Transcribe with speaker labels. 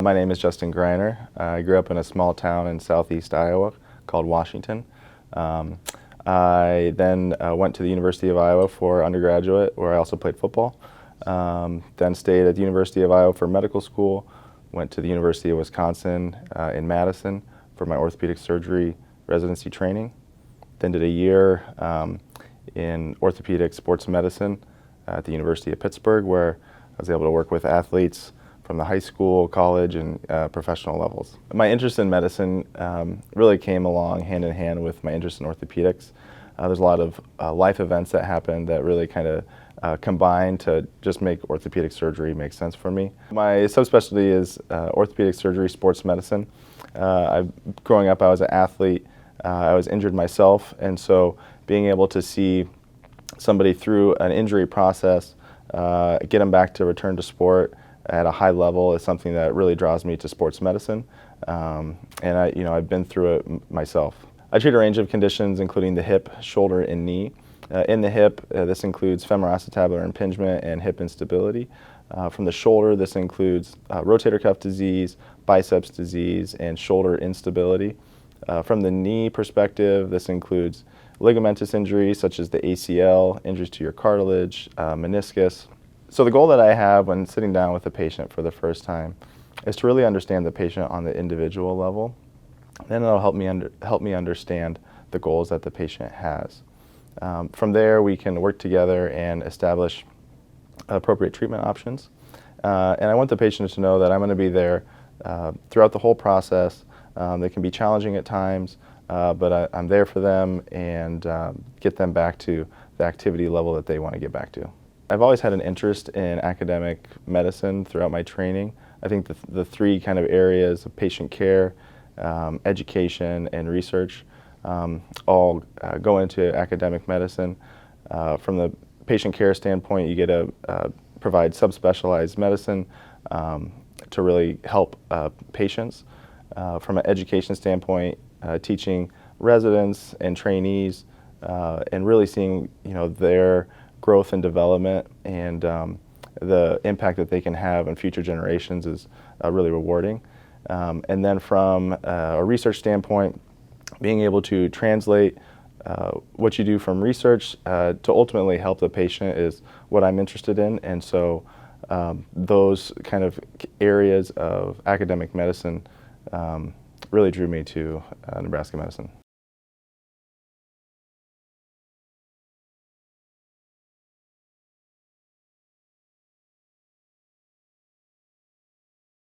Speaker 1: My name is Justin Greiner. I grew up in a small town in southeast Iowa called Washington. I then went to the University of Iowa for undergraduate, where I also played football. Then stayed at the University of Iowa for medical school. Went to the University of Wisconsin in Madison for my orthopedic surgery residency training. Then did a year in orthopedic sports medicine at the University of Pittsburgh, where I was able to work with athletes from the high school, college, and professional levels. My interest in medicine really came along hand in hand with my interest in orthopedics. There's a lot of life events that happened that really kind of combined to just make orthopedic surgery make sense for me. My subspecialty is orthopedic surgery, sports medicine. Growing up, I was an athlete. I was injured myself, and so being able to see somebody through an injury process, get them back to return to sport at a high level is something that really draws me to sports medicine, and I've been through it myself. I treat a range of conditions, including the hip, shoulder, and knee. In the hip, this includes femoroacetabular impingement and hip instability. From the shoulder, this includes rotator cuff disease, biceps disease, and shoulder instability. From the knee perspective, this includes ligamentous injuries such as the ACL, injuries to your cartilage, meniscus. So the goal that I have when sitting down with a patient for the first time is to really understand the patient on the individual level. Then it'll help me understand the goals that the patient has. From there, we can work together and establish appropriate treatment options. And I want the patient to know that I'm going to be there throughout the whole process. They can be challenging at times, but I'm there for them and get them back to the activity level that they want to get back to. I've always had an interest in academic medicine throughout my training. I think the three kind of areas of patient care, education, and research all go into academic medicine. From the patient care standpoint, you get to provide subspecialized medicine to really help patients. From an education standpoint, teaching residents and trainees and really seeing their growth and development and the impact that they can have on future generations is really rewarding. And then from a research standpoint, being able to translate what you do from research to ultimately help the patient is what I'm interested in. And so those kind of areas of academic medicine really drew me to Nebraska medicine.